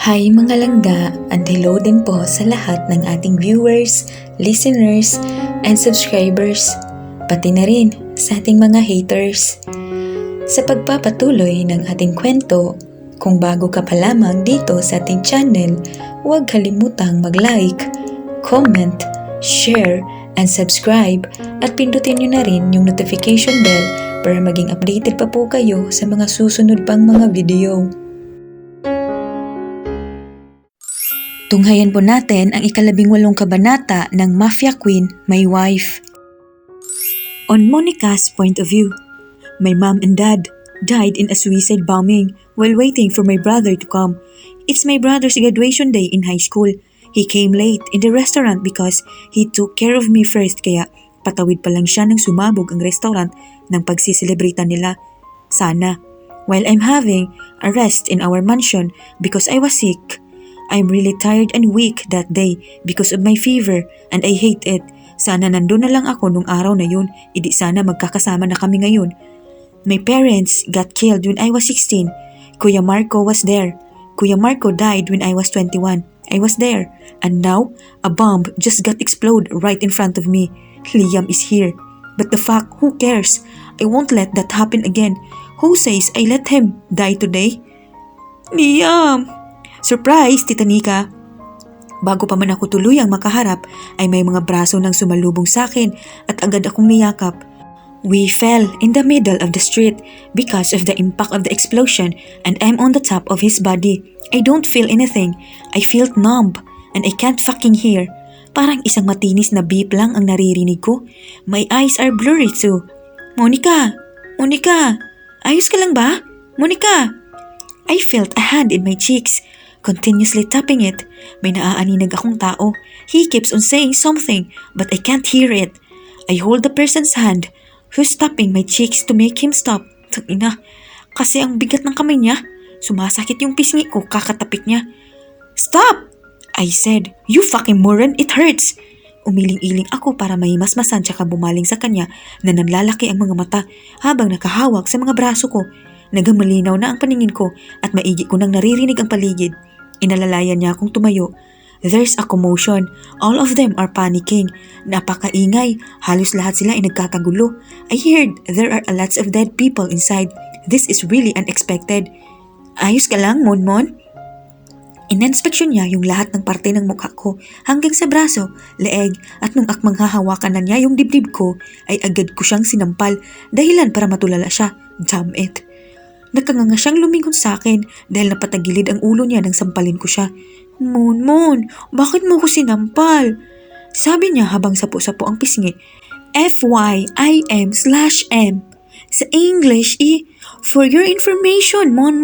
Hi mga langga, and hello din po sa lahat ng ating viewers, listeners, and subscribers, pati na rin sa ating mga haters. Sa pagpapatuloy ng ating kwento, kung bago ka pa lamang dito sa ating channel, huwag kalimutang mag-like, comment, share, and subscribe at pindutin nyo na rin yung notification bell para maging updated pa po kayo sa mga susunod pang mga video. Tunghayan po natin ang 18 kabanata ng Mafia Queen, My Wife. On Monica's point of view, my mom and dad died in a suicide bombing while waiting for my brother to come. It's my brother's graduation day in high school. He came late in the restaurant because he took care of me first, kaya patawid pa lang siya nang sumabog ang restaurant ng pagsiselebrita nila. Sana. While I'm having a rest in our mansion because I was sick. I'm really tired and weak that day because of my fever and I hate it. Sana nandun na lang ako nung araw na yun, idi sana magkakasama na kami ngayon. My parents got killed when I was 16. Kuya Marco was there. Kuya Marco died when I was 21. I was there. And now, a bomb just got exploded right in front of me. Liam is here. But the fuck, who cares? I won't let that happen again. Who says I let him die today? Liam! Surprise, Tita Nika! Bago pa man ako tuluyang makaharap, ay may mga braso nang sumalubong sa akin at agad akong niyakap. We fell in the middle of the street because of the impact of the explosion and I'm on the top of his body. I don't feel anything. I felt numb and I can't fucking hear. Parang isang matinis na beep lang ang naririnig ko. My eyes are blurry too. Monica! Monica! Ayos ka lang ba? Monica! I felt a hand in my cheeks. Continuously tapping it. May naaaninag akong tao. He keeps on saying something, but I can't hear it. I hold the person's hand, who's tapping my cheeks to make him stop. Tangina, kasi ang bigat ng kamay niya. Sumasakit yung pisngi ko kakatapik niya. Stop! I said. You fucking moron, it hurts. Umiling-iling ako para mahimasmasan tsaka bumaling sa kanya na nanlalaki ang mga mata habang nakahawak sa mga braso ko. Nagamalinaw na ang paningin ko at maigi ko nang naririnig ang paligid. Inalalayan niya akong tumayo. There's a commotion. All of them are panicking. Napakaingay. Halos lahat sila ay nagkakagulo. I heard there are lots of dead people inside. This is really unexpected. Ayos ka lang, Monmon? Inenspeksyon niya yung lahat ng parte ng mukha ko hanggang sa braso, leeg at nung akmang hahawakan na niya yung dibdib ko ay agad ko siyang sinampal dahilan para matulala siya. Damn it. Nakanganga siyang lumingon sa akin dahil napatagilid ang ulo niya nang sampalin ko siya. Mon, bakit mo ko sinampal? Sabi niya habang sapo-sapo ang pisngi. FYIM/M. Sa English, for your information, Mon.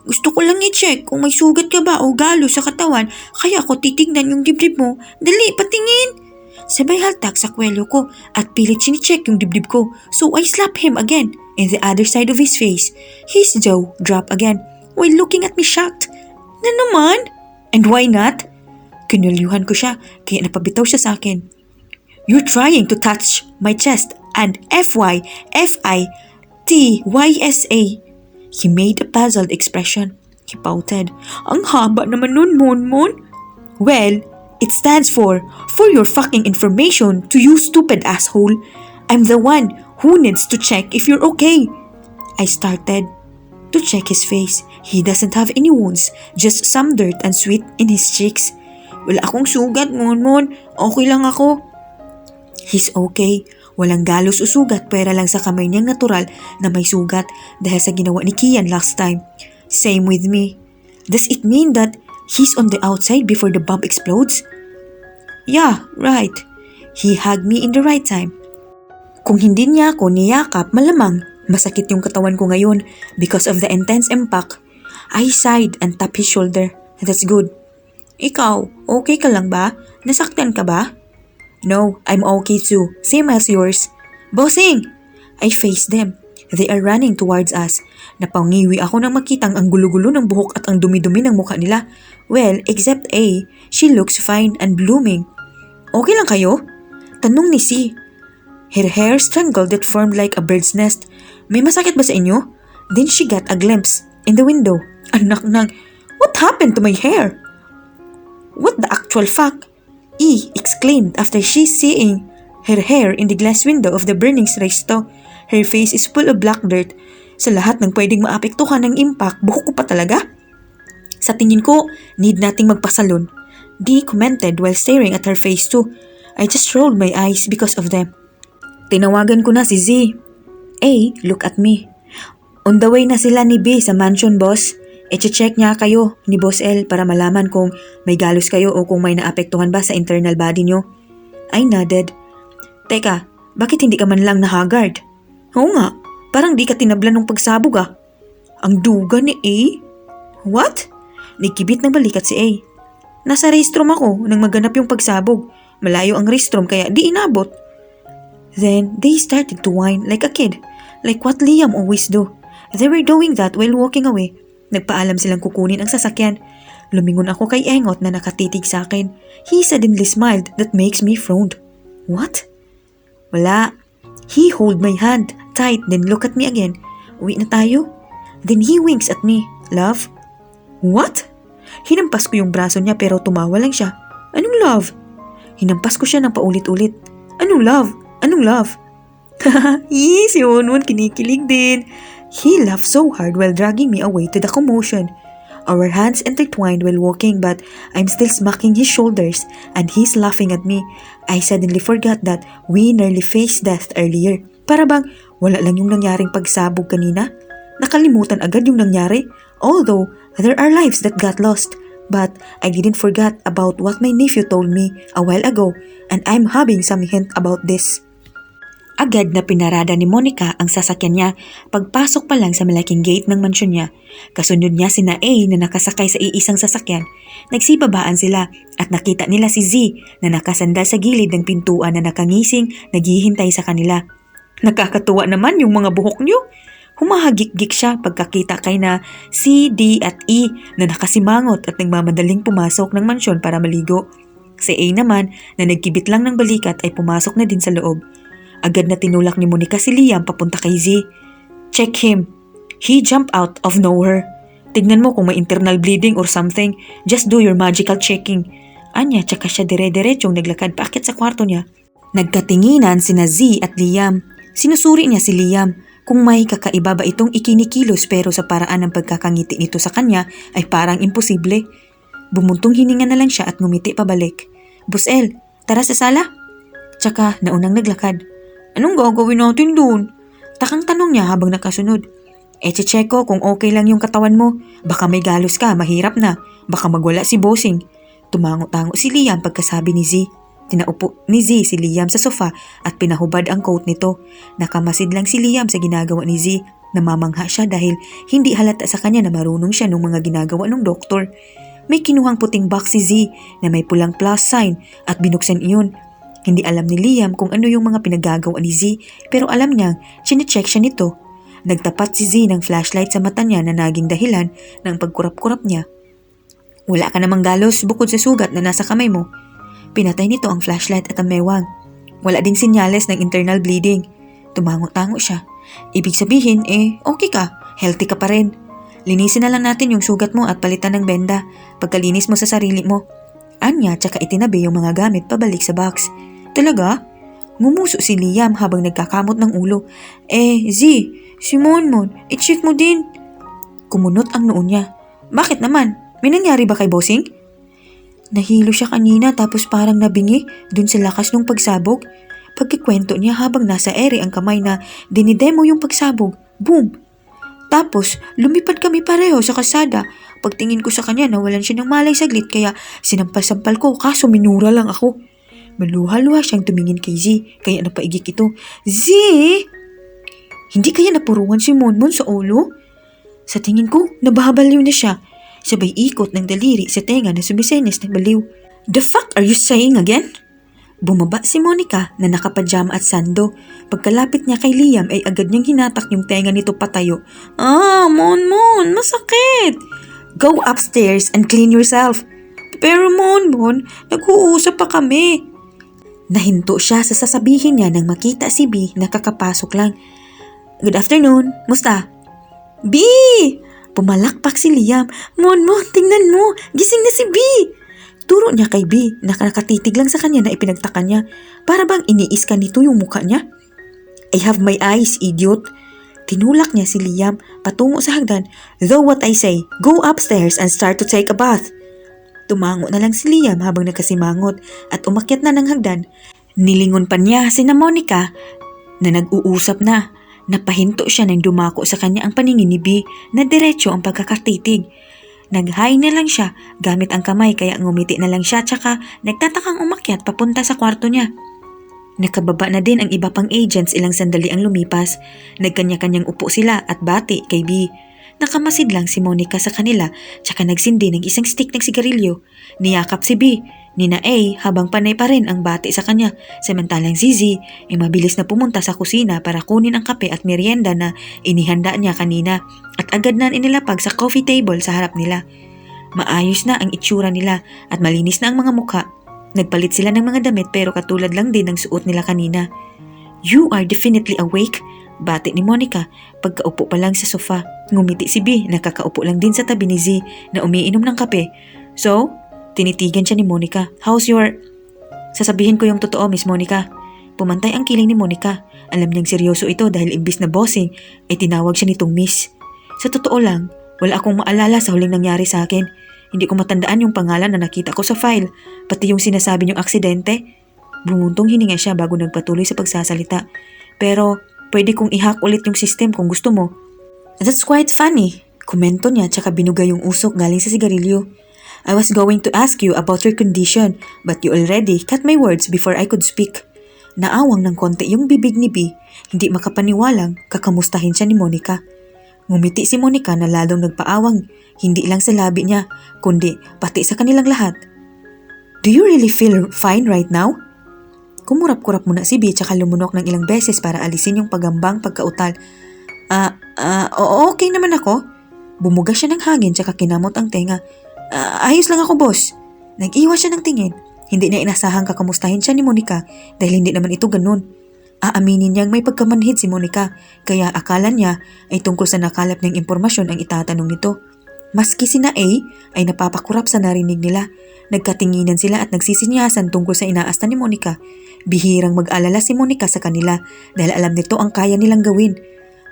Gusto ko lang i-check kung may sugat ka ba o galo sa katawan kaya ako titignan yung dibdib mo. Dali, patingin! Sabay haltak sa kwelyo ko at pilit sinicheck yung dibdib ko so I slap him again in the other side of his face. His jaw dropped again while looking at me shocked. Na naman? And why not? Kinulyuhan ko siya kaya napabitaw siya sa akin. You're trying to touch my chest and FYFITYSA. He made a puzzled expression. He pouted. Ang haba naman nun, Mon. Well, it stands for your fucking information to you stupid asshole. I'm the one who needs to check if you're okay. I started to check his face. He doesn't have any wounds, just some dirt and sweat in his cheeks. Wala akong sugat, Mon. Okay lang ako. He's okay. Walang galos o sugat pera lang sa kamay niyang natural na may sugat dahil sa ginawa ni Kian last time. Same with me. Does it mean that he's on the outside before the bomb explodes? Yeah, right. He hugged me in the right time. Kung hindi niya ako niyakap, malamang masakit yung katawan ko ngayon because of the intense impact. I sighed and tapped his shoulder. That's good. Ikaw, okay ka lang ba? Nasaktan ka ba? No, I'm okay too. Same as yours. Bossing! I faced them. They are running towards us. Napangiwi ako nang makitang ang gulo-gulo ng buhok at ang dumi-dumi ng mukha nila. Well, except A, she looks fine and blooming. Okay lang kayo? Tanong ni C. Her hair strangled that formed like a bird's nest. May masakit ba sa inyo? Then she got a glimpse in the window. Anak ng, what happened to my hair?" "What the actual fuck?" E exclaimed after she seeing her hair in the glass window of the burning resto. Her face is full of black dirt. Sa lahat ng pwedeng maapektuhan ng impact, buhok ko pa talaga. "Sa tingin ko, need nating magpasalon," D commented while staring at her face too. I just rolled my eyes because of them. Tinawagan ko na si Z. A, look at me. On the way na sila ni B sa mansion, boss. I-check niya kayo ni Boss L para malaman kung may galos kayo o kung may naapektuhan ba sa internal body nyo. I nodded. Teka, bakit hindi ka man lang na-haggard? Oo nga, parang di ka tinablan ng pagsabog ah. Ang duga ni A? What? Nagkibit ng balikat si A. Nasa restroom ako nang maganap yung pagsabog. Malayo ang restroom kaya di inabot. Then they started to whine like a kid, like what Liam always do. They were doing that while walking away. Nagpaalam silang kukunin ang sasakyan. Lumingon ako kay Engot na nakatitig sa akin. He suddenly smiled that makes me frowned. What? Wala. He hold my hand tight then look at me again. Uwi na tayo? Then he winks at me. Love? What? Hinampas ko yung braso niya pero tumawa lang siya. Anong love? Hinampas ko siya ng paulit-ulit. Anong love? Anong love? Si Wonwon kinikilig din. He laughed so hard while dragging me away to the commotion. Our hands intertwined while walking but I'm still smacking his shoulders and he's laughing at me. I suddenly forgot that we nearly faced death earlier. Para bang wala lang yung nangyaring pagsabog kanina? Nakalimutan agad yung nangyari. Although there are lives that got lost. But I didn't forget about what my nephew told me a while ago and I'm having some hint about this. Agad na pinarada ni Monica ang sasakyan niya pagpasok pa lang sa malaking gate ng mansyon niya. Kasunod niya sina A na nakasakay sa iisang sasakyan. Nagsibabaan sila at nakita nila si Z na nakasandal sa gilid ng pintuan na nakangising naghihintay sa kanila. Nakakatuwa naman yung mga buhok niyo. Humahagik-gik siya pagkakita kay na C, D at E na nakasimangot at nagmamadaling pumasok ng mansyon para maligo. Si A naman na nagkibit lang ng balikat ay pumasok na din sa loob. Agad na tinulak ni Monica si Liam papunta kay Z. Check him. He jumped out of nowhere. Tignan mo kung may internal bleeding or something. Just do your magical checking. Anya, tsaka siya dire-diretsong naglakad paakit sa kwarto niya. Nagkatinginan sina Z at Liam. Sinusuri niya si Liam kung may kakaiba ba itong ikinikilos pero sa paraan ng pagkakangiti nito sa kanya ay parang imposible. Bumuntong hininga na lang siya at ngumiti pabalik. Boss L, tara sa sala. Tsaka naunang naglakad. Anong gagawin natin dun? Takang tanong niya habang nakasunod. Check ko kung okay lang yung katawan mo. Baka may galos ka, mahirap na. Baka magwala si bossing. Tumango-tango si Liam pagkasabi ni Z. Tinaupo ni Z si Liam sa sofa at pinahubad ang coat nito. Nakamasid lang si Liam sa ginagawa ni Z. Namamangha siya dahil hindi halata sa kanya na marunong siya ng mga ginagawa ng doktor. May kinuhang puting box si Z na may pulang plus sign at binuksan iyon. Hindi alam ni Liam kung ano yung mga pinagagawa ni Z pero alam niyang chinecheck siya nito. Nagtapat si Z ng flashlight sa mata niya na naging dahilan ng pagkurap-kurap niya. Wala ka namang galos bukod sa sugat na nasa kamay mo. Pinatay nito ang flashlight at ang mewang. Wala ding sinyales ng internal bleeding. Tumango-tango siya. Ibig sabihin okay ka, healthy ka pa rin. Linisin na lang natin yung sugat mo at palitan ng benda pagkalinis mo sa sarili mo. Anya tsaka itinabi yung mga gamit pabalik sa box. Talaga? Ngumuso si Liam habang nagkakamot ng ulo. Z, si Monmon, i-check mo din. Kumunot ang noon niya. Bakit naman? May nangyari ba kay bossing? Nahilo siya kanina tapos parang nabingi dun sa lakas ng pagsabog. Pagkikwento niya habang nasa ere ang kamay na dinidemo yung pagsabog. Boom! Tapos lumipad kami pareho sa kalsada. Pagtingin ko sa kanya nawalan siya ng malay saglit kaya sinampal-sampal ko kaso minura lang ako. Maluha-luha siyang tumingin kay Z kaya napaigik ito. Z! Hindi kaya napurungan si Monmon sa ulo? Sa tingin ko nababaliw na siya. Sabay ikot ng daliri sa tenga na sumisenyas ng baliw. The fuck are you saying again? Bumaba si Monica na nakapajama at sando. Pagkalapit niya kay Liam ay agad niyang hinatak yung tenga nito patayo. Monmon, masakit! Go upstairs and clean yourself. Pero Monmon, nag-uusap pa kami. Nahinto siya sa sasabihin niya nang makita si B na kakapasok lang. Good afternoon, musta? B! Pumalakpak si Liam. Monmon, tingnan mo! Gising na si B! Turo niya kay B na nakatitig lang sa kanya na ipinagtaka niya. Para bang iniis ka nito yung mukha niya? I have my eyes, idiot! Tinulak niya si Liam patungo sa hagdan. Though what I say, go upstairs and start to take a bath. Tumango na lang si Liam habang nakasimangot at umakyat na ng hagdan. Nilingon pa niya sina Monica na nag-uusap na. Napahinto siya nang dumako sa kanya ang paningin ni B na diretso ang pagkakatitig. Nag-hi na lang siya gamit ang kamay kaya ngumiti na lang siya tsaka nagtatakang umakyat papunta sa kwarto niya. Nakababa na din ang iba pang agents ilang sandali ang lumipas. Nagkanya-kanyang upo sila at bati kay B. Nakamasid lang si Monica sa kanila tsaka nagsindi ng isang stick ng sigarilyo. Niyakap si B, nina A habang panay pa rin ang bati sa kanya. Samantalang si Z ay mabilis na pumunta sa kusina para kunin ang kape at merienda na inihanda niya kanina at agad na inilapag sa coffee table sa harap nila. Maayos na ang itsura nila at malinis na ang mga mukha. Nagpalit sila ng mga damit pero katulad lang din ng suot nila kanina. You are definitely awake, bati ni Monica pagkaupo pa lang sa sofa. Ngumiti si B, nakakaupo lang din sa tabi ni Z na umiinom ng kape. So, tinitigan siya ni Monica. How's your... Sasabihin ko yung totoo, Miss Monica. Pumantay ang kiling ni Monica. Alam niyang seryoso ito dahil imbis na bossing ay tinawag siya nitong Miss. Sa totoo lang, wala akong maalala sa huling nangyari sa akin. Hindi ko matandaan yung pangalan na nakita ko sa file, pati yung sinasabi niyong aksidente. Bumuntong hininga siya bago nagpatuloy sa pagsasalita. Pero pwede kong i-hack ulit yung system kung gusto mo. That's quite funny, komento niya tsaka binugay yung usok galing sa sigarilyo. I was going to ask you about your condition, but you already cut my words before I could speak. Naawang ng konti yung bibig ni B, hindi makapaniwalang kakamustahin siya ni Monica. Ngumiti si Monica na lalong nagpaawang, hindi lang sa labi niya, kundi pati sa kanilang lahat. Do you really feel fine right now? Kumurap-kurap muna si B tsaka lumunok ng ilang beses para alisin yung pagambang pagkautal. Okay naman ako. Bumuga siya ng hangin tsaka kinamot ang tenga. Ayos lang ako, boss. Nag-iwas siya ng tingin. Hindi na inasahang kakamustahin siya ni Monica dahil hindi naman ito ganun. Aaminin niyang may pagkamanhid si Monica kaya akala niya ay tungkol sa nakalap ng impormasyon ang itatanong nito. Maski sina A ay napapakurap sa narinig nila. Nagkatinginan sila at nagsisinyasan tungkol sa inaasta ni Monica. Bihirang mag-alala si Monica sa kanila dahil alam nito ang kaya nilang gawin.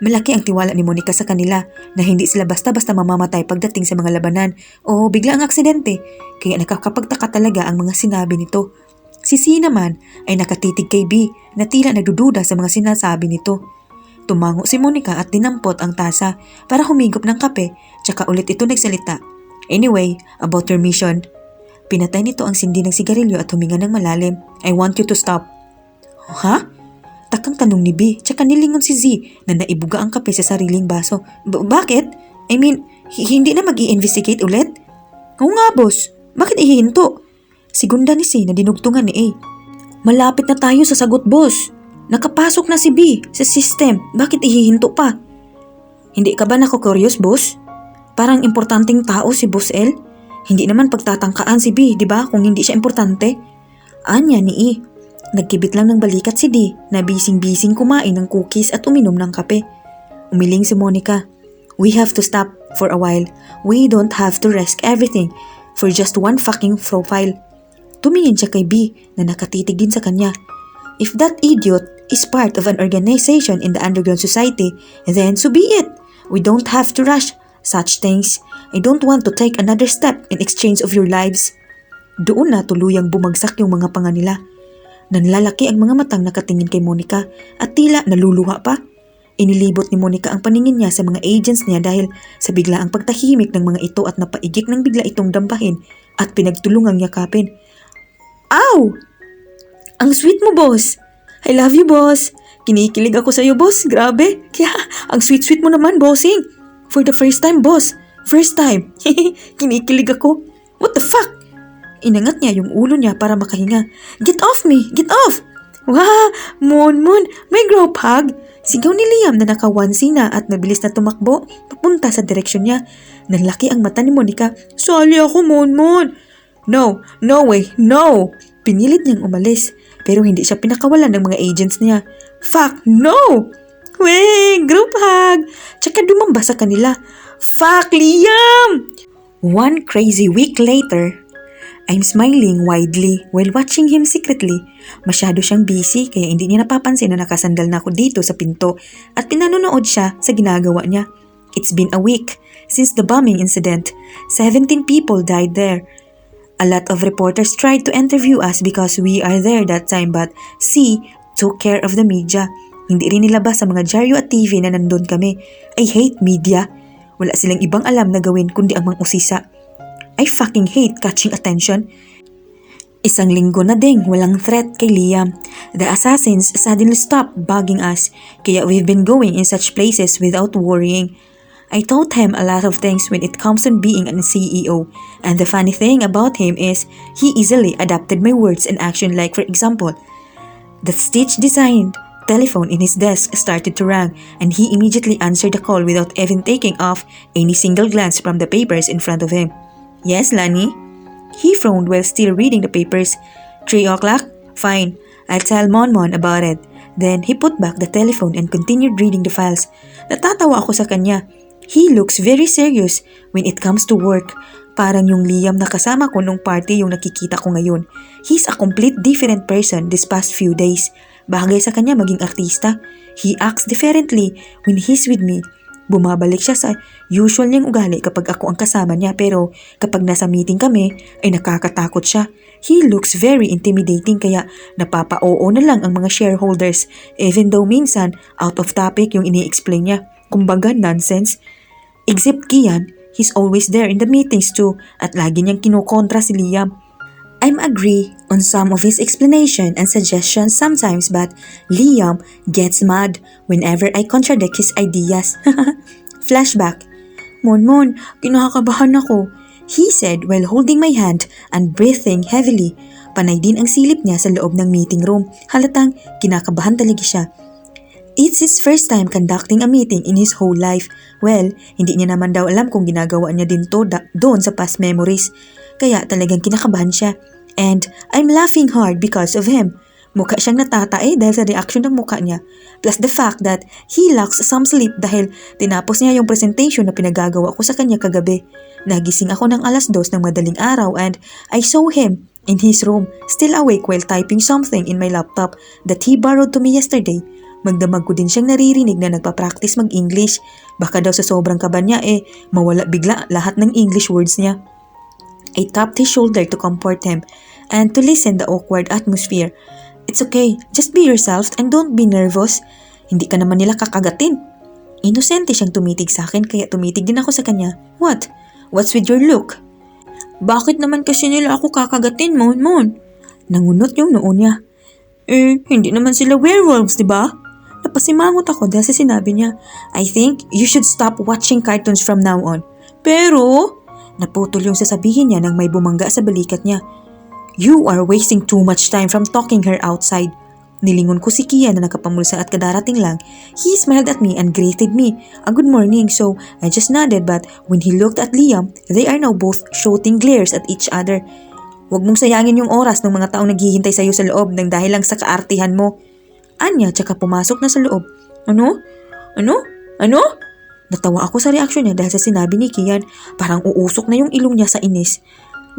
Malaki ang tiwala ni Monica sa kanila na hindi sila basta-basta mamamatay pagdating sa mga labanan o bigla ang aksidente kaya nakakapagtaka talaga ang mga sinabi nito. Si C naman ay nakatitig kay B na tila nagdududa sa mga sinasabi nito. Tumango si Monica at dinampot ang tasa para humigop ng kape tsaka ulit ito nagsalita. Anyway, about your mission. Pinatay nito ang sindi ng sigarilyo at huminga ng malalim. I want you to stop. Ha? Takang tanong ni B tsaka nilingon si Z na naibuga ang kape sa sariling baso. Bakit? I mean, hindi na mag-i-investigate ulit? Oo nga, boss. Bakit ihihinto? Sigunda ni C na dinugtungan ni A. Malapit na tayo sa sagot, boss. Nakapasok na si B sa system. Bakit ihihinto pa? Hindi ka ba nako-curious, boss? Parang importanteng tao si Boss L. Hindi naman pagtatangkaan si B, di ba, kung hindi siya importante? Anya ni E. Nagkibit lang ng balikat si D na bising-bising kumain ng cookies at uminom ng kape. Umiling si Monica. We have to stop for a while. We don't have to risk everything for just one fucking profile. Tumingin siya kay B na nakatitig din sa kanya. If that idiot is part of an organization in the underground society, then so be it. We don't have to rush such things. I don't want to take another step in exchange of your lives. Doon na tuluyang bumagsak yung mga panga nila. Nanlalaki ang mga matang nakatingin kay Monica at tila naluluha pa. Inilibot ni Monica ang paningin niya sa mga agents niya dahil sa biglaang pagtahimik ng mga ito at napaigik ng bigla itong dampahin at pinagtulungang yakapin. Ow! Ang sweet mo, boss! I love you, boss! Kinikilig ako sa iyo, boss. Grabe! Kaya, ang sweet-sweet mo naman, bossing! For the first time, boss! First time! Kinikilig ako! What the fuck? Inangat niya yung ulo niya para makahinga. Get off me! Get off! Wah! Mon! May group hug! Sigaw ni Liam na naka-onesie na at mabilis na tumakbo papunta sa direksyon niya. Nanlaki ang mata ni Monica. Sali ako, Mon! No way, no! Pinilit niyang umalis pero hindi siya pinakawalan ng mga agents niya. Fuck, no! Weh, group hug! Tsaka dumamba sa kanila. Fuck, Liam! One crazy week later, I'm smiling widely while watching him secretly. Masyado siyang busy kaya hindi niya napapansin na nakasandal na ako dito sa pinto at pinanonood siya sa ginagawa niya. It's been a week since the bombing incident. 17 people died there. A lot of reporters tried to interview us because we are there that time but C took care of the media. Hindi rin nilabas sa mga dyaryo at TV na nandun kami. I hate media. Wala silang ibang alam na gawin kundi ang mang-usisa. I fucking hate catching attention. Isang linggo na ding walang threat kay Liam. The assassins suddenly stopped bugging us, kaya we've been going in such places without worrying. I taught him a lot of things when it comes to being a CEO, and the funny thing about him is he easily adapted my words and action, like for example, the Stitch designed telephone in his desk started to ring and he immediately answered the call without even taking off any single glance from the papers in front of him. Yes, Lani? He frowned while still reading the papers. 3 o'clock? Fine. I'll tell Monmon about it. Then he put back the telephone and continued reading the files. Natatawa ako sa kanya. He looks very serious when it comes to work. Parang yung Liam na kasama ko nung party yung nakikita ko ngayon. He's a complete different person this past few days. Bagay sa kanya maging artista. He acts differently when he's with me. Bumabalik siya sa usual niyang ugali kapag ako ang kasama niya pero kapag nasa meeting kami ay nakakatakot siya. He looks very intimidating kaya napapa-oo na lang ang mga shareholders even though minsan out of topic yung ini-explain niya. Kumbaga nonsense. Except Kian, he's always there in the meetings too at lagi niyang kinukontra si Liam. I'm agree on some of his explanation and suggestions sometimes but Liam gets mad whenever I contradict his ideas. Flashback. Monmon, kinakabahan ako. He said while holding my hand and breathing heavily. Panay din ang silip niya sa loob ng meeting room. Halatang kinakabahan talaga siya. It's his first time conducting a meeting in his whole life. Well, hindi niya naman daw alam kung ginagawa niya din to doon sa past memories. Kaya talagang kinakabahan siya. And I'm laughing hard because of him. Mukha siyang natatae dahil sa reaction ng mukha niya. Plus the fact that he lacks some sleep dahil tinapos niya yung presentation na pinagagawa ko sa kanya kagabi. Nagising ako ng 2:00 ng madaling araw and I saw him in his room, still awake while typing something in my laptop that he borrowed to me yesterday. Magdamag ko din siyang naririnig na nagpa-practice mag-English. Baka daw sa sobrang kaba niya mawala bigla lahat ng English words niya. I tapped his shoulder to comfort him and to lessen the awkward atmosphere. It's okay, just be yourself and don't be nervous. Hindi ka naman nila kakagatin. Inosente siyang tumitig sa akin kaya tumitig din ako sa kanya. What? What's with your look? Bakit naman kasi nila ako kakagatin, Mon? Nangunot yung noo niya. Hindi naman sila werewolves, di ba? Napasimangot ako dahil sa sinabi niya, I think you should stop watching cartoons from now on. Pero, naputol yung sasabihin niya nang may bumangga sa balikat niya. You are wasting too much time from talking her outside. Nilingon ko si Kian na nakapamulsa at kadarating lang. He smiled at me and greeted me a good morning so I just nodded but when he looked at Liam, they are now both shooting glares at each other. Huwag mong sayangin yung oras ng mga taong naghihintay sa'yo sa loob ng dahil lang sa kaartihan mo. Anya, tsaka pumasok na sa loob. Ano? Natawa ako sa reaksyon niya dahil sa sinabi ni Kian. Parang uusok na yung ilong niya sa inis.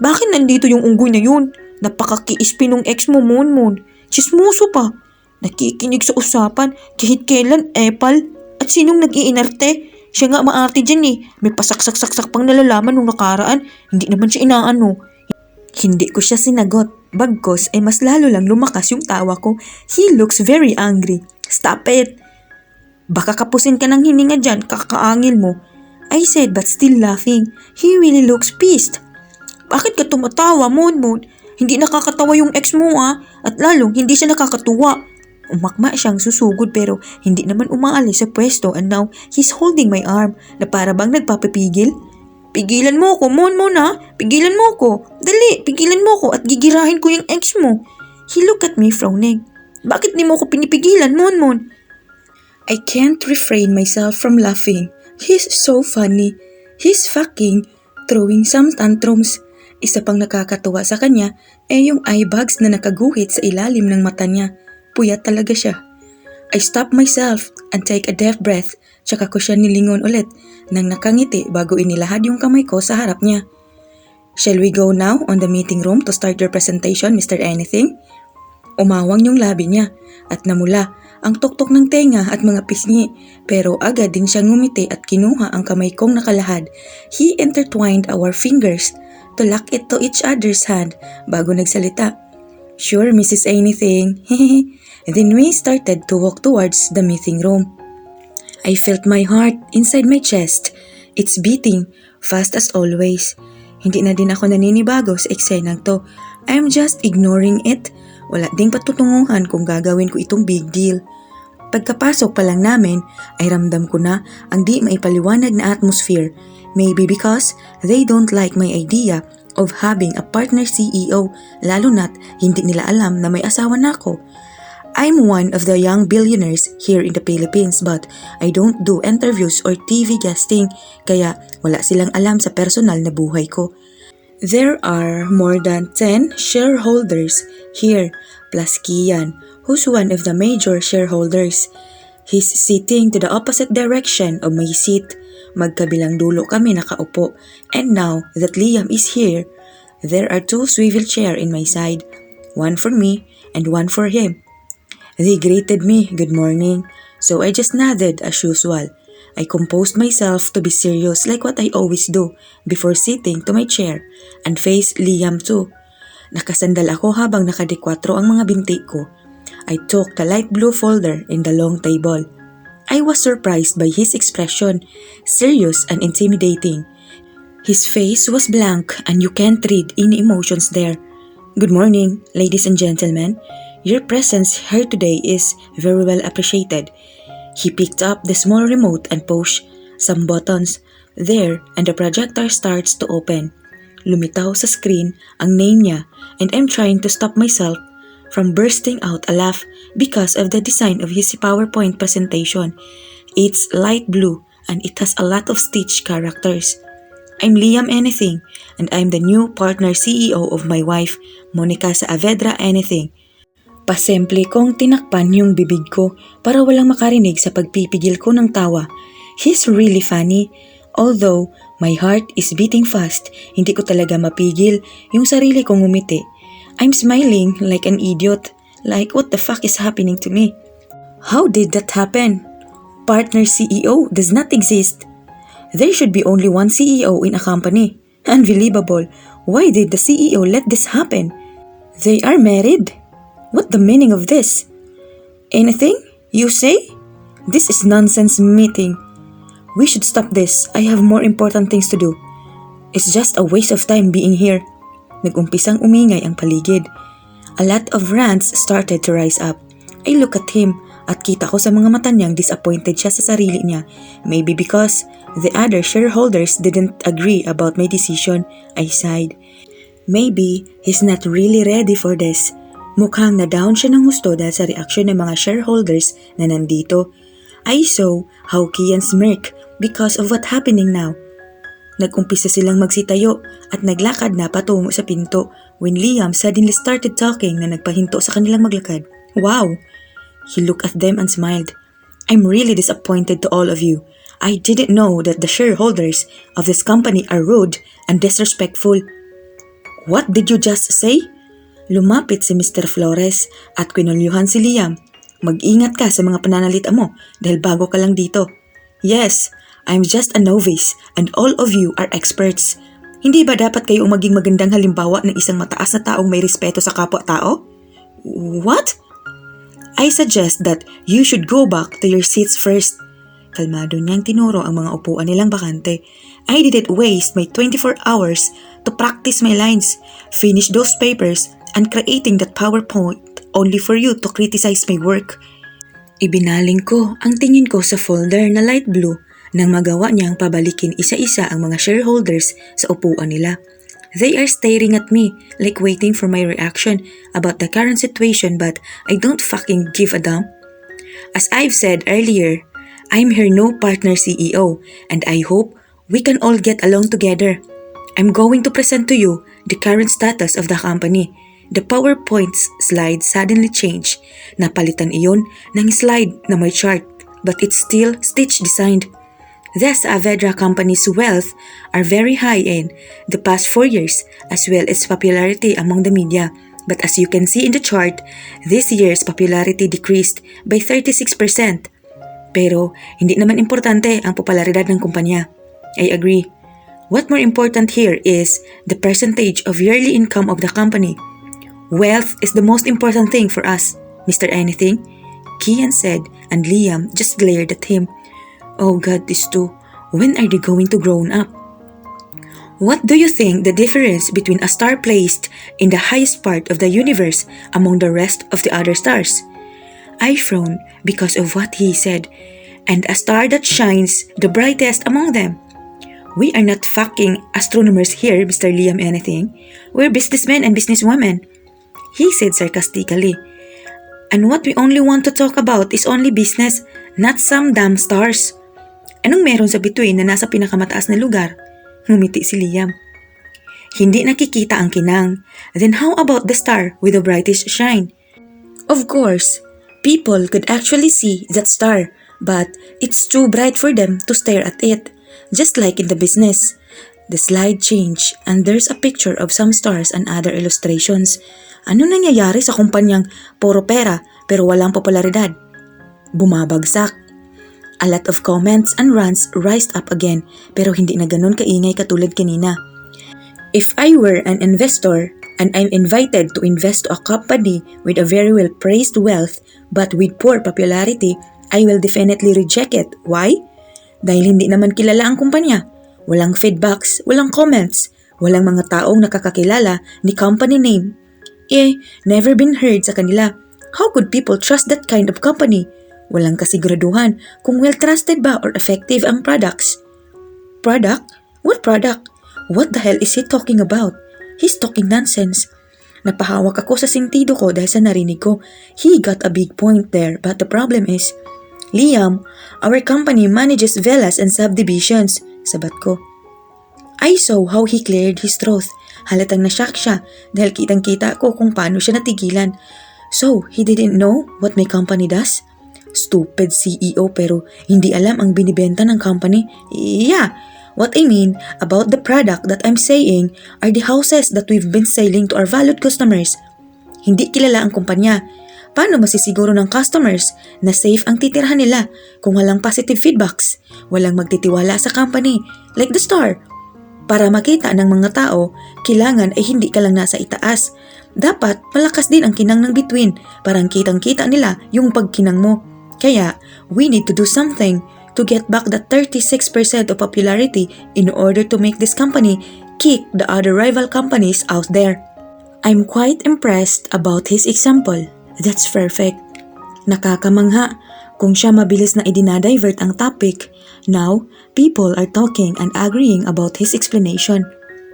Bakit nandito yung unggoy na yun? Napakakiispi nung ex mo, Mon. Chismoso pa. Nakikinig sa usapan, kahit kailan, epal. At sinong nag-iinarte? Siya nga maarte dyan May pasaksak-saksak pang nalalaman nung nakaraan. Hindi naman siya inaano. Hindi ko siya sinagot. Bagkos ay mas lalo lang lumakas yung tawa ko. He looks very angry. Stop it! Baka kapusin ka ng hininga dyan, kakaangil mo. I said but still laughing. He really looks pissed. Bakit ka tumatawa, Mon? Hindi nakakatawa yung ex mo at lalong hindi siya nakakatuwa. Umakma siyang susugod pero hindi naman umaalis sa pwesto and now he's holding my arm na para bang nagpapipigil. Pigilan mo ko, Mon Pigilan mo ko. Dali, pigilan mo ko at gigirahin ko yung ex mo. He looked at me frowning. Bakit di mo ko pinipigilan, Mon? I can't refrain myself from laughing. He's so funny. He's fucking throwing some tantrums. Isa pang nakakatuwa sa kanya ay yung eye bags na nakaguhit sa ilalim ng mata niya. Puyat talaga siya. I stop myself and take a deep breath, tsaka ko siya nilingon ulit nang nakangiti bago inilahad yung kamay ko sa harap niya. Shall we go now on the meeting room to start your presentation, Mr. Anything? Umawang yung labi niya at namula ang tuktok ng tenga at mga pisngi, pero agad din siyang ngumiti at kinuha ang kamay kong nakalahad. He intertwined our fingers to lock it to each other's hand bago nagsalita. Sure, Mrs. Anything. Then we started to walk towards the meeting room. I felt my heart inside my chest. It's beating fast as always. Hindi na din ako naninibago sa eksenang to. I'm just ignoring it. Wala ding patutunguhan kung gagawin ko itong big deal. Pagkapasok pa lang namin ay ramdam ko na ang di maipaliwanag na atmosphere. Maybe because they don't like my idea of having a partner CEO, lalo na't hindi nila alam na may asawa na ako. I'm one of the young billionaires here in the Philippines but I don't do interviews or TV guesting kaya wala silang alam sa personal na buhay ko. There are more than 10 shareholders here plus Kian, who's one of the major shareholders. He's sitting to the opposite direction of my seat. Magkabilang dulo kami nakaupo and now that Liam is here, there are 2 swivel chairs in my side, one for me and one for him. They greeted me, good morning, so I just nodded as usual. I composed myself to be serious like what I always do before sitting to my chair and face Liam too. Nakasandal ako habang nakadikwatro ang mga binti ko. I took the light blue folder in the long table. I was surprised by his expression, serious and intimidating. His face was blank and you can't read any emotions there. Good morning, ladies and gentlemen. Your presence here today is very well appreciated. He picked up the small remote and pushed some buttons there and the projector starts to open. Lumitaw sa screen ang name niya and I'm trying to stop myself from bursting out a laugh because of the design of his PowerPoint presentation. It's light blue and it has a lot of stitch characters. I'm Liam Anything and I'm the new partner CEO of my wife, Monica Saavedra Anything. Pasimple kong tinakpan yung bibig ko para walang makarinig sa pagpipigil ko ng tawa. He's really funny. Although my heart is beating fast, hindi ko talaga mapigil yung sarili kong ngumiti. I'm smiling like an idiot, like what the fuck is happening to me? How did that happen? Partner CEO does not exist. There should be only one CEO in a company. Unbelievable. Why did the CEO let this happen? They are married. What the meaning of this? Anything? You say? This is nonsense meeting. We should stop this. I have more important things to do. It's just a waste of time being here. Nag-umpisang umingay ang paligid. A lot of rants started to rise up. I look at him at kita ko sa mga mata niyang disappointed siya sa sarili niya. Maybe because the other shareholders didn't agree about my decision, I sighed. Maybe he's not really ready for this. Mukhang na-down siya ng husto dahil sa reaksyon ng mga shareholders na nandito. I saw how Kian smirk because of what happening now. Nag-umpisa silang magsitayo at naglakad na patungo sa pinto when Liam suddenly started talking na nagpahinto sa kanilang maglakad. Wow! He looked at them and smiled. I'm really disappointed to all of you. I didn't know that the shareholders of this company are rude and disrespectful. What did you just say? Lumapit si Mr. Flores at kinulyuhan si Liam. Mag-ingat ka sa mga pananalita mo dahil bago ka lang dito. Yes, I'm just a novice and all of you are experts. Hindi ba dapat kayong maging magandang halimbawa ng isang mataas na taong may respeto sa kapwa-tao? What? I suggest that you should go back to your seats first. Kalmado niyang tinuro ang mga upuan nilang bakante. I didn't waste my 24 hours to practice my lines, finish those papers, and creating that PowerPoint only for you to criticize my work. Ibinaling ko ang tingin ko sa folder na light blue nang magawa niyang pabalikin isa-isa ang mga shareholders sa upuan nila. They are staring at me like waiting for my reaction about the current situation but I don't fucking give a damn. As I've said earlier, I'm her new partner CEO and I hope we can all get along together. I'm going to present to you the current status of the company. The PowerPoint slide suddenly changed. Napalitan iyon ng slide na may chart, but it's still stitch designed. The Saavedra company's wealth are very high in the past 4 years, as well as popularity among the media. But as you can see in the chart, this year's popularity decreased by 36%. Pero hindi naman importante ang popularidad ng kumpanya. I agree. What more important here is the percentage of yearly income of the company. Wealth is the most important thing for us, Mr. Anything, Kian said, and Liam just glared at him. Oh God, these two, when are they going to grow up? What do you think the difference between a star placed in the highest part of the universe among the rest of the other stars? I frowned because of what he said, and a star that shines the brightest among them. We are not fucking astronomers here, Mr. Liam Anything. We're businessmen and businesswomen, he said sarcastically. And what we only want to talk about is only business, not some damn stars. Anong meron sa bituin na nasa pinakamataas na lugar? Ngumiti si Liam. Hindi nakikita ang kinang. Then how about the star with the brightest shine? Of course, people could actually see that star, but it's too bright for them to stare at it. Just like in the business. The slide changed and there's a picture of some stars and other illustrations. Ano nangyayari sa kumpanyang puro pera pero walang popularidad? Bumabagsak. A lot of comments and rants rised up again pero hindi na ganun kaingay katulad kanina. If I were an investor and I'm invited to invest to a company with a very well-praised wealth but with poor popularity, I will definitely reject it. Why? Dahil hindi naman kilala ang kumpanya. Walang feedbacks, walang comments, walang mga taong nakakakilala ni company name. Never been heard sa kanila. How could people trust that kind of company? Walang kasiguraduhan kung well-trusted ba or effective ang products. Product? What product? What the hell is he talking about? He's talking nonsense. Napahawak ako sa sentido ko dahil sa narinig ko. He got a big point there, but the problem is, Liam, our company manages villas and subdivisions, sabat ko. I saw how he cleared his throat. Halatang nashock siya dahil kitang-kita ko kung paano siya natigilan. So, he didn't know what my company does? Stupid CEO pero hindi alam ang binibenta ng company? Yeah, what I mean about the product that I'm saying are the houses that we've been selling to our valued customers. Hindi kilala ang kumpanya. Paano masisiguro ng customers na safe ang titirhan nila kung walang positive feedbacks, walang magtitiwala sa company, like the star? Para makita ng mga tao, kailangan ay hindi ka lang nasa itaas. Dapat malakas din ang kinang ng bituin para kitang-kita nila yung pagkinang mo. Kaya, we need to do something to get back that 36% of popularity in order to make this company kick the other rival companies out there. I'm quite impressed about his example. That's perfect. Nakakamangha kung siya mabilis na idinadivert ang topic. Now, people are talking and agreeing about his explanation.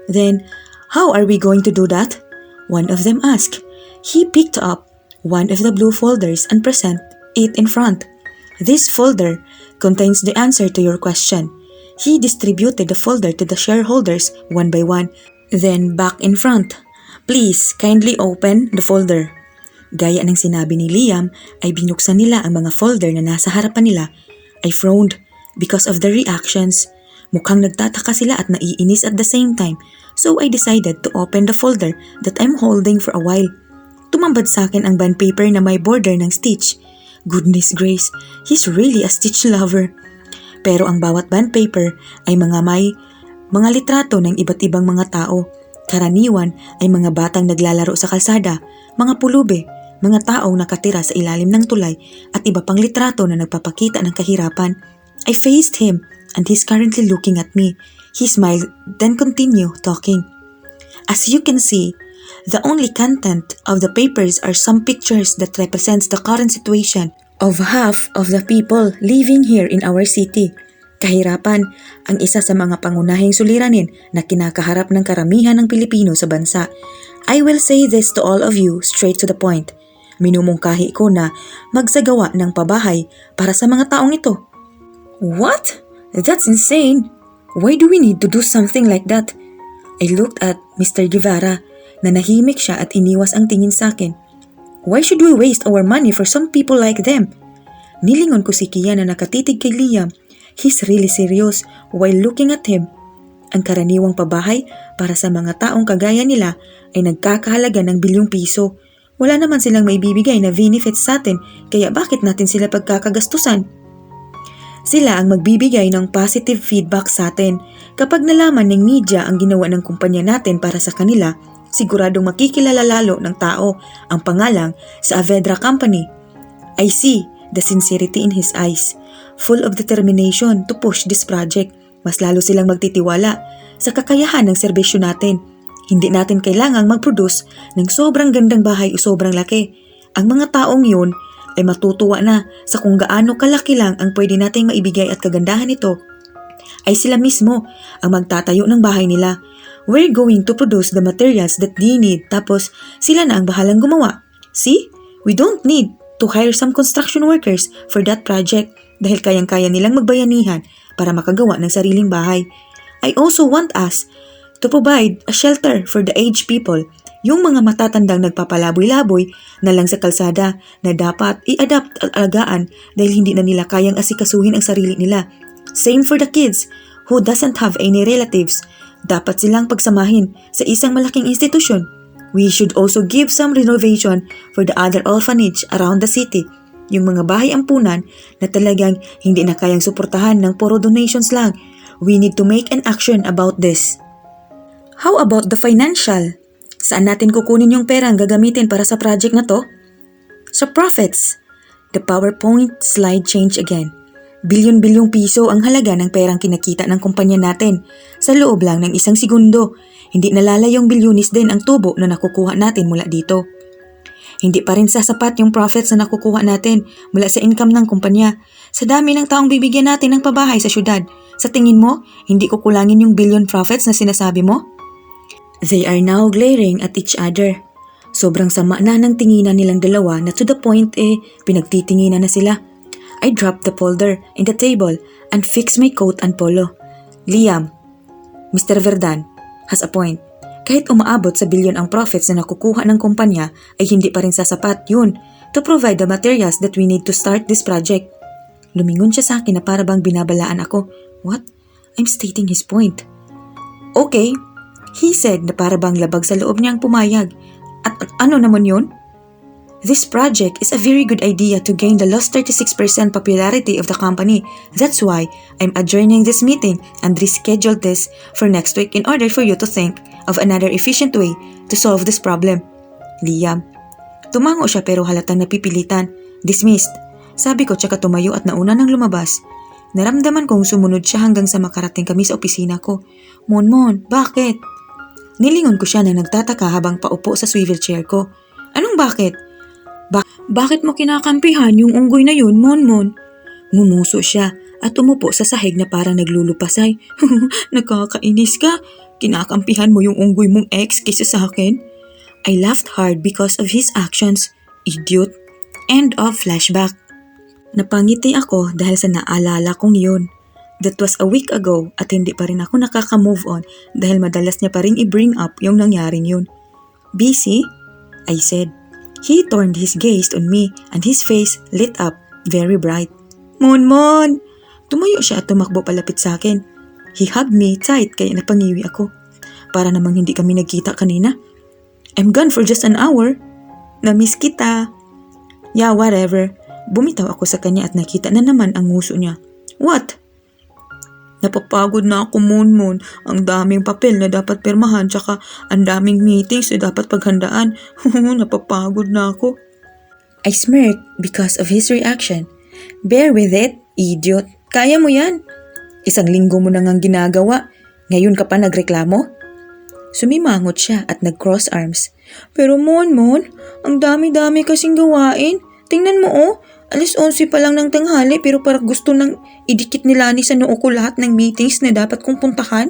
Then, how are we going to do that? One of them asked. He picked up one of the blue folders and presented it in front. This folder contains the answer to your question. He distributed the folder to the shareholders one by one, then back in front. Please kindly open the folder. Gaya ng sinabi ni Liam ay binuksan nila ang mga folder na nasa harapan nila. I frowned because of the reactions. Mukhang nagtataka sila at naiinis at the same time, so I decided to open the folder that I'm holding for a while. Tumambad sa akin ang bond paper na may border ng stitch. Goodness grace, he's really a stitch lover. Pero ang bawat bond paper ay may mga litrato ng iba't ibang mga tao. Karaniwan ay mga batang naglalaro sa kalsada, mga pulube, mga taong nakatira sa ilalim ng tulay at iba pang litrato na nagpapakita ng kahirapan. I faced him and he's currently looking at me. He smiled, then continued talking. As you can see, the only content of the papers are some pictures that represents the current situation of half of the people living here in our city. Kahirapan ang isa sa mga pangunahing suliranin na kinakaharap ng karamihan ng Pilipino sa bansa. I will say this to all of you straight to the point. Minumungkahi ko na magsagawa ng pabahay para sa mga taong ito. What? That's insane. Why do we need to do something like that? I looked at Mr. Guevara. Nanahimik siya at iniwas ang tingin sa akin. Why should we waste our money for some people like them? Nilingon ko si Kian na nakatitig kay Liam. He's really serious while looking at him. Ang karaniwang pabahay para sa mga taong kagaya nila ay nagkakahalaga ng bilyong piso. Wala naman silang maibibigay na benefits sa atin, kaya bakit natin sila pagkakagastusan? Sila ang magbibigay ng positive feedback sa atin. Kapag nalaman ng media ang ginawa ng kumpanya natin para sa kanila, siguradong makikilala lalo ng tao ang pangalang sa Avedra Company. I see the sincerity in his eyes, full of determination to push this project. Mas lalo silang magtitiwala sa kakayahan ng serbisyo natin. Hindi natin kailangang mag-produce ng sobrang gandang bahay o sobrang laki. Ang mga taong yun ay matutuwa na sa kung gaano kalaki lang ang pwede nating maibigay at kagandahan nito ay sila mismo ang magtatayo ng bahay nila. We're going to produce the materials that they need, tapos sila na ang bahalang gumawa. See? We don't need to hire some construction workers for that project dahil kayang-kaya nilang magbayanihan para makagawa ng sariling bahay. I also want us to provide a shelter for the aged people, yung mga matatandang nagpapalaboy-laboy na lang sa kalsada na dapat i-adapt at alagaan dahil hindi na nila kayang asikasuhin ang sarili nila. Same for the kids who doesn't have any relatives. Dapat silang pagsamahin sa isang malaking institusyon. We should also give some renovation for the other orphanage around the city. Yung mga bahay ampunan na talagang hindi na kayang suportahan ng puro donations lang. We need to make an action about this. How about the financial? Saan natin kukunin yung pera ang gagamitin para sa project na to? Sa profits. The PowerPoint slide change again. Bilyon-bilyong piso ang halaga ng perang kinakita ng kumpanya natin sa loob lang ng isang segundo. Hindi nalalayong bilyonis din ang tubo na nakukuha natin mula dito. Hindi pa rin sasapat yung profits na nakukuha natin mula sa income ng kumpanya. Sa dami ng taong bibigyan natin ng pabahay sa syudad, sa tingin mo, hindi kukulangin yung billion profits na sinasabi mo? They are now glaring at each other. Sobrang sama na ng tinginan nilang dalawa na to the point pinagtitinginan na sila. I dropped the folder in the table and fixed my coat and polo. Liam, Mr. Verdan has a point. Kahit umaabot sa bilyon ang profits na nakukuha ng kumpanya ay hindi pa rin sasapat yun to provide the materials that we need to start this project. Lumingon siya sa akin na para bang binabalaan ako. What? I'm stating his point. Okay, he said na para bang labag sa loob niyang pumayag. At ano naman yun? This project is a very good idea to gain the lost 36% popularity of the company. That's why I'm adjourning this meeting and rescheduled this for next week in order for you to think of another efficient way to solve this problem. Liam. Tumango siya pero halatang napipilitan. Dismissed. Sabi ko tsaka tumayo at nauna nang lumabas. Naramdaman kong sumunod siya hanggang sa makarating kami sa opisina ko. Monmon, bakit? Nilingon ko siya na nagtataka habang paupo sa swivel chair ko. Anong bakit? Bakit mo kinakampihan yung unggoy na yun, Monmon? Ngumuso siya at umupo sa sahig na parang naglulupasay. Nakakainis ka. Kinakampihan mo yung unggoy mong ex kaysa sa akin. I laughed hard because of his actions. Idiot. End of flashback. Napangiti ako dahil sa naalala kong yun. That was a week ago at hindi pa rin ako nakaka-move on dahil madalas niya pa rin i-bring up yung nangyaring yun. Busy? I said. He turned his gaze on me and his face lit up, very bright. Monmon! Tumayo siya at tumakbo palapit sa akin. He hugged me tight kaya napangiwi ako. Para namang hindi kami nagkita kanina. I'm gone for just an hour. Namiss kita. Yeah, whatever. Bumitaw ako sa kanya at nakita na naman ang nguso niya. What? Napapagod na ako, Monmon. Ang daming papel na dapat pirmahan tsaka ang daming meetings na dapat paghandaan. Napapagod na ako. I smirked because of his reaction. Bear with it, idiot. Kaya mo yan. Isang linggo mo nang ang ginagawa. Ngayon ka pa nagreklamo? Sumimangot siya at nag-cross arms. Pero Monmon, ang dami-dami kasing gawain. Tingnan mo oh. Alas 11 pa lang ng tanghali pero parang gusto nang idikit nila ni sa noo ko lahat ng meetings na dapat kong puntahan.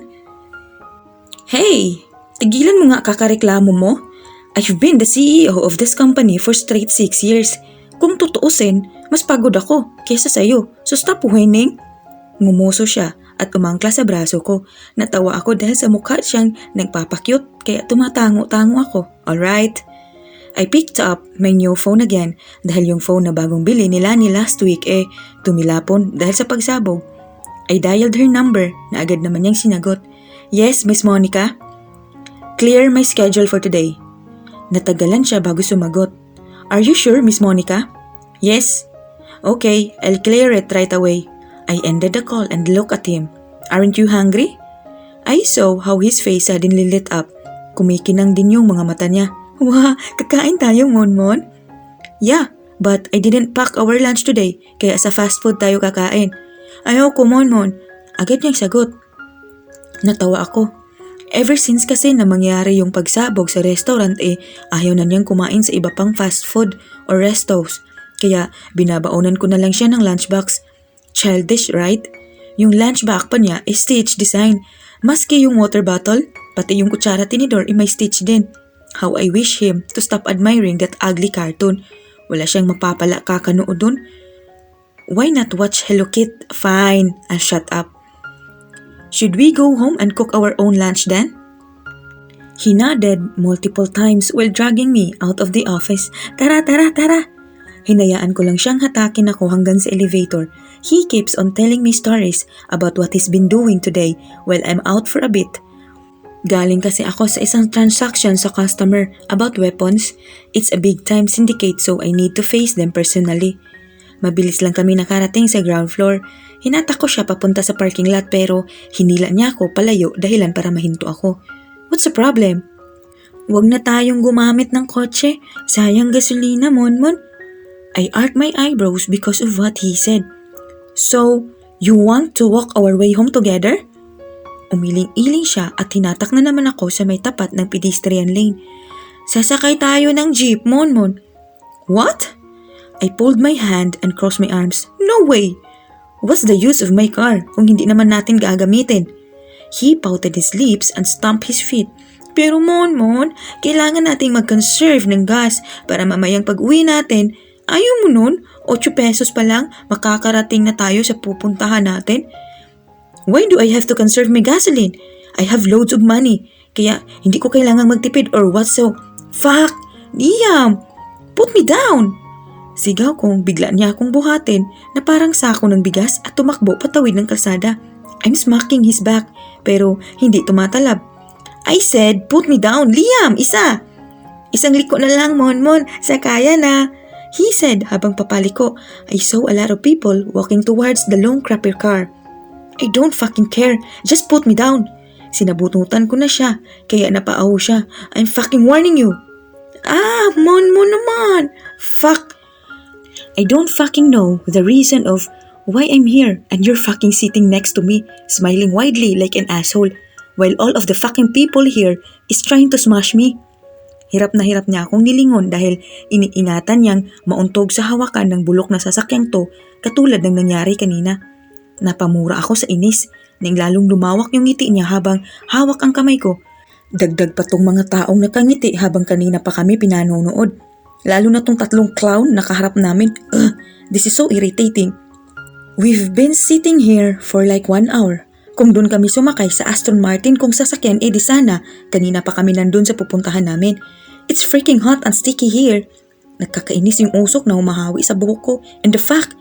Hey, tigilan mo nga kakareklamo mo. I've been the CEO of this company for straight 6 years. Kung tutuusin, mas pagod ako kesa sa'yo. So stop whining. Ngumuso siya at umangkla sa braso ko. Natawa ako dahil sa mukha siyang nagpapakyut kaya tumatango-tango ako. Alright. I picked up my new phone again dahil yung phone na bagong bili nila ni last week tumilapon dahil sa pagsabog. I dialed her number na agad naman niyang sinagot. Yes, Miss Monica? Clear my schedule for today. Natagalan siya bago sumagot. Are you sure, Miss Monica? Yes. Okay, I'll clear it right away. I ended the call and looked at him. Aren't you hungry? I saw how his face suddenly lit up. Kumikinang din yung mga mata niya. Wah, kakain tayo, Monmon? Yeah, but I didn't pack our lunch today, kaya sa fast food tayo kakain. Ayoko, Monmon. Agad niyang sagot. Natawa ako. Ever since kasi na mangyari yung pagsabog sa restaurant ayaw na niyang kumain sa iba pang fast food or restos. Kaya binabaonan ko na lang siya ng lunchbox. Childish, right? Yung lunchbox pa niya stitch design. Maski yung water bottle, pati yung kutsara tinidor may stitch din. How I wish him to stop admiring that ugly cartoon. Wala siyang mapapala kakanood dun. Why not watch Hello Kitty? Fine, I'll shut up. Should we go home and cook our own lunch then? He nodded multiple times while dragging me out of the office. Tara, tara, tara! Hinayaan ko lang siyang hatakin ako hanggang sa elevator. He keeps on telling me stories about what he's been doing today while I'm out for a bit. Galing kasi ako sa isang transaction sa customer about weapons. It's a big time syndicate so I need to face them personally. Mabilis lang kami nakarating sa ground floor. Hinatak ko siya papunta sa parking lot pero hinila niya ako palayo dahilan para mahinto ako. What's the problem? Huwag na tayong gumamit ng kotse. Sayang gasolina, Monmon. I arched my eyebrows because of what he said. So, you want to walk our way home together? Umiling-iling siya at hinatak na naman ako sa may tapat ng pedestrian lane. Sasakay tayo ng jeep, Monmon. What? I pulled my hand and crossed my arms. No way! What's the use of my car kung hindi naman natin gagamitin? He pouted his lips and stomped his feet. Pero Monmon, kailangan nating mag-conserve ng gas para mamayang pag-uwi natin. Ayaw mo nun? 8 pesos pa lang, makakarating na tayo sa pupuntahan natin. Why do I have to conserve my gasoline? I have loads of money, kaya hindi ko kailangang magtipid or what so. Fuck! Liam! Put me down! Sigaw kong bigla niya akong buhatin na parang sako ng bigas at tumakbo patawid ng kalsada. I'm smacking his back pero hindi tumatalab. I said, put me down, Liam! Isa! Isang liko na lang, Monmon, sa kaya na. He said habang papaliko. I saw a lot of people walking towards the long crapper car. I don't fucking care. Just put me down. Sinabututan ko na siya, kaya napaaho siya. I'm fucking warning you. Ah, Monmon naman. Fuck. I don't fucking know the reason of why I'm here and you're fucking sitting next to me, smiling widely like an asshole, while all of the fucking people here is trying to smash me. Hirap na hirap niya akong nilingon dahil iniingatan niyang mauntog sa hawakan ng bulok na sasakyang to katulad ng nangyari kanina. Napamura ako sa inis, nang lalong lumawak yung ngiti niya habang hawak ang kamay ko. Dagdag pa tong mga taong nakangiti habang kanina pa kami pinanonood. Lalo na tong 3 clown na kaharap namin. This is so irritating. We've been sitting here for like 1 hour. Kung doon kami sumakay sa Aston Martin kung sasakyan di sana, kanina pa kami nandun sa pupuntahan namin. It's freaking hot and sticky here. Nagkakainis yung usok na humahawi sa buhok ko. And the fact,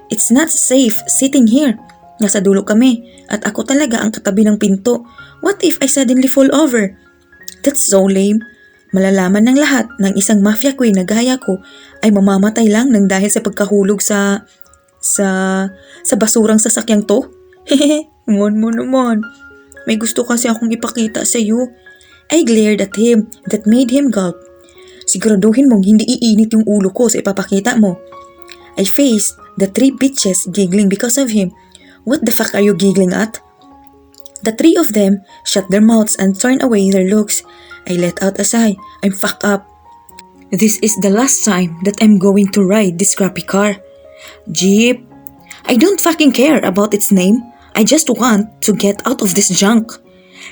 it's not safe sitting here. Nasa dulo kami at ako talaga ang katabi ng pinto. What if I suddenly fall over? That's so lame. Malalaman ng lahat ng isang mafia queen na gaya ko ay mamamatay lang nang dahil sa pagkahulog sa basurang sasakyang to. Hehehe, Monmon naman. May gusto kasi akong ipakita sa iyo. I glared at him that made him gulp. Siguraduhin mong hindi iinit yung ulo ko sa ipapakita mo. I faced the 3 bitches giggling because of him. What the fuck are you giggling at? The 3 of them shut their mouths and turned away their looks. I let out a sigh. I'm fucked up. This is the last time that I'm going to ride this crappy car. Jeep. I don't fucking care about its name. I just want to get out of this junk.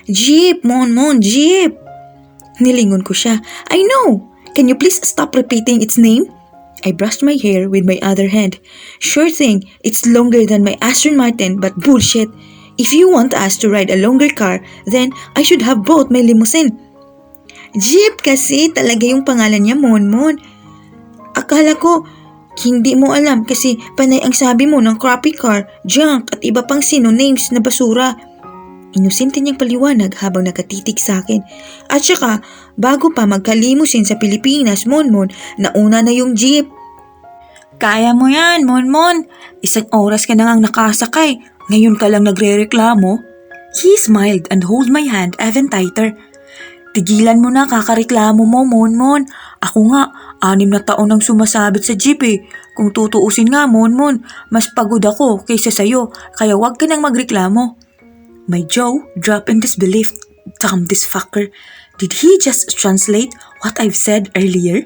Jeep, Monmon, Jeep. Nilingon ko siya. I know. Can you please stop repeating its name? I brushed my hair with my other hand. Sure thing, it's longer than my Aston Martin, but bullshit. If you want us to ride a longer car, then I should have brought my limousine. Jeep kasi talaga yung pangalan niya, Monmon. Akala ko, hindi mo alam kasi panay ang sabi mo ng crappy car, junk at iba pang synonyms na basura. Inosente niyang paliwanag habang nakatitig sa akin. At saka, bago pa magkalimusin sa Pilipinas, Monmon, nauna na yung jeep. Kaya mo yan, Monmon. 1 oras ka na ngang nakasakay. Ngayon ka lang nagre-reklamo. He smiled and held my hand even tighter. Tigilan mo na kakareklamo mo, Monmon. Ako nga, 6 na taon nang sumasabit sa jeep eh. Kung tutuusin nga, Monmon, mas pagod ako kaysa sayo, kaya wag ka nang magreklamo. My jaw dropped in disbelief. Damn this fucker. Did he just translate what I've said earlier?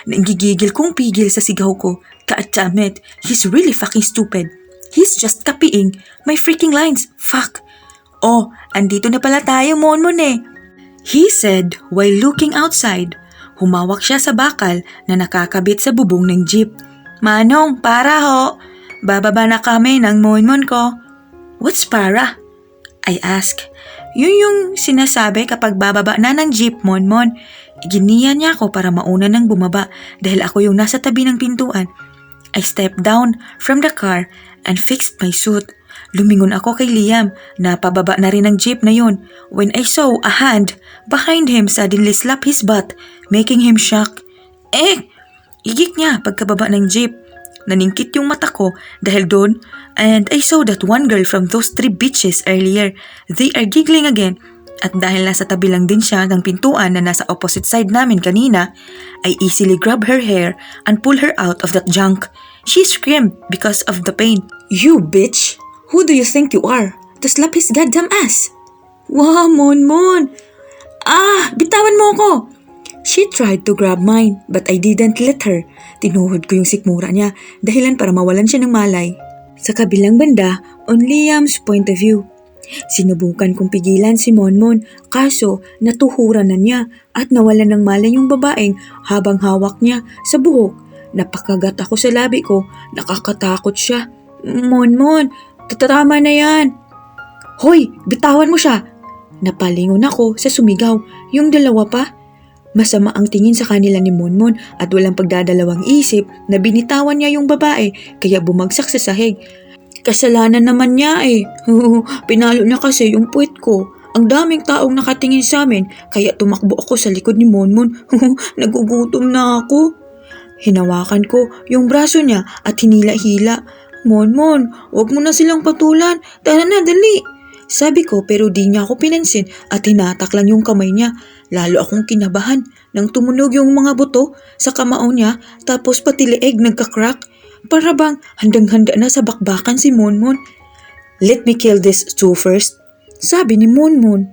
Nanggigigil kong pigil sa sigaw ko. God damn it, he's really fucking stupid. He's just copying my freaking lines. Fuck. Oh, andito na pala tayo, Monmon eh. He said while looking outside. Humawak siya sa bakal na nakakabit sa bubong ng jeep. Manong, para ho. Bababa na kami ng Monmon ko. What's para? I ask. Yun yung sinasabi kapag bababa na ng jeep, Monmon. Iginiya niya ako para mauna nang bumaba dahil ako yung nasa tabi ng pintuan. I stepped down from the car and fixed my suit. Lumingon ako kay Liam na pababa na rin ang jeep na yun when I saw a hand behind him suddenly slap his butt, making him shock. Igik niya pagkababa ng jeep. Naningkit yung mata ko dahil doon and I saw that one girl from those 3 bitches earlier. They are giggling again at dahil nasa tabi lang din siya ng pintuan na nasa opposite side namin kanina, I easily grab her hair and pull her out of that junk. She screamed because of the pain. You bitch! Who do you think you are? To slap his goddamn ass? Wow, Monmon! Bitawan mo ako! She tried to grab mine but I didn't let her. Tinuhod ko yung sikmura niya dahilan para mawalan siya ng malay. Sa kabilang banda, on Liam's point of view. Sinubukan kong pigilan si Monmon kaso natuhuran na niya at nawalan ng malay yung babaeng habang hawak niya sa buhok. Napakagat ako sa labi ko, nakakatakot siya. Monmon, tama na yan. Hoy, bitawan mo siya. Napalingon ako sa sumigaw, yung dalawa pa. Masama ang tingin sa kanila ni Monmon at walang pagdadalawang isip na binitawan niya yung babae kaya bumagsak sa sahig. Kasalanan naman niya eh. Pinalo niya kasi yung puwet ko. Ang daming taong nakatingin sa amin kaya tumakbo ako sa likod ni Monmon. Nagugutom na ako. Hinawakan ko yung braso niya at hinila-hila. Monmon, wag mo na silang patulan. Tara na, dali. Sabi ko pero di niya ako pinansin at hinatak lang yung kamay niya. Lalo akong kinabahan nang tumunog yung mga buto sa kamao niya tapos pati leeg nagka-crack. Para bang handang-handa na sa bakbakan si Monmon. Let me kill this two first, sabi ni Monmon.